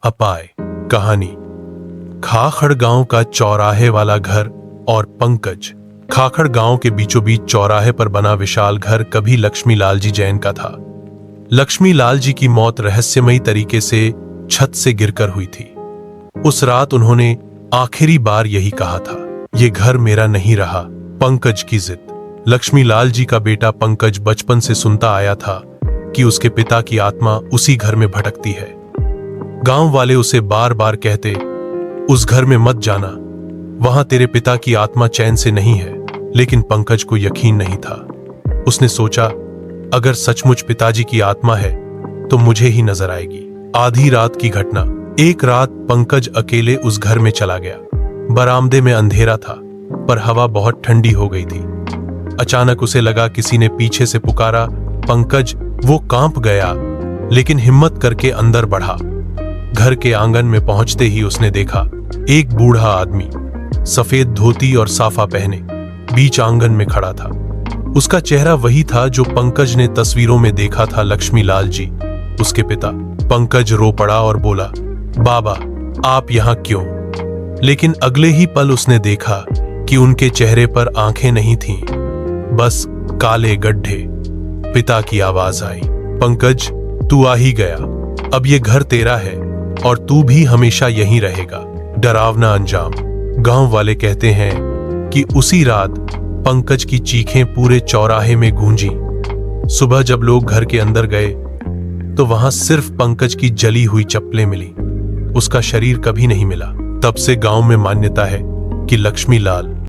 अपाय कहानी। खाखड़ गांव का चौराहे वाला घर और पंकज। खाखड़ गांव के बीचों बीच चौराहे पर बना विशाल घर कभी लक्ष्मी लाल जी जैन का था। लक्ष्मी लाल जी की मौत रहस्यमयी तरीके से छत से गिरकर हुई थी। उस रात उन्होंने आखिरी बार यही कहा था, ये घर मेरा नहीं रहा। पंकज की जिद। लक्ष्मी लाल जी का बेटा पंकज बचपन से सुनता आया था कि उसके पिता की आत्मा उसी घर में भटकती है। गांव वाले उसे बार बार कहते, उस घर में मत जाना, वहां तेरे पिता की आत्मा चैन से नहीं है। लेकिन पंकज को यकीन नहीं था। उसने सोचा, अगर सचमुच पिताजी की आत्मा है तो मुझे ही नजर आएगी। आधी रात की घटना। एक रात पंकज अकेले उस घर में चला गया। बरामदे में अंधेरा था पर हवा बहुत ठंडी हो गई थी। अचानक उसे लगा किसी ने पीछे से पुकारा, पंकज। वो कांप गया लेकिन हिम्मत करके अंदर बढ़ा। घर के आंगन में पहुंचते ही उसने देखा एक बूढ़ा आदमी सफेद धोती और साफा पहने बीच आंगन में खड़ा था। उसका चेहरा वही था जो पंकज ने तस्वीरों में देखा था। लक्ष्मी लाल जी, उसके पिता। पंकज रो पड़ा और बोला, बाबा आप यहां क्यों? लेकिन अगले ही पल उसने देखा कि उनके चेहरे पर आंखें नहीं थीं, बस काले गड्ढे। पिता की आवाज आई, पंकज तू आ ही गया, अब ये घर तेरा है और तू भी हमेशा यहीं रहेगा। डरावना अंजाम। गांव वाले कहते हैं कि उसी रात पंकज की चीखें पूरे चौराहे में गूंजी। सुबह जब लोग घर के अंदर गए तो वहां सिर्फ पंकज की जली हुई चप्पलें मिली। उसका शरीर कभी नहीं मिला। तब से गांव में मान्यता है कि लक्ष्मी लाल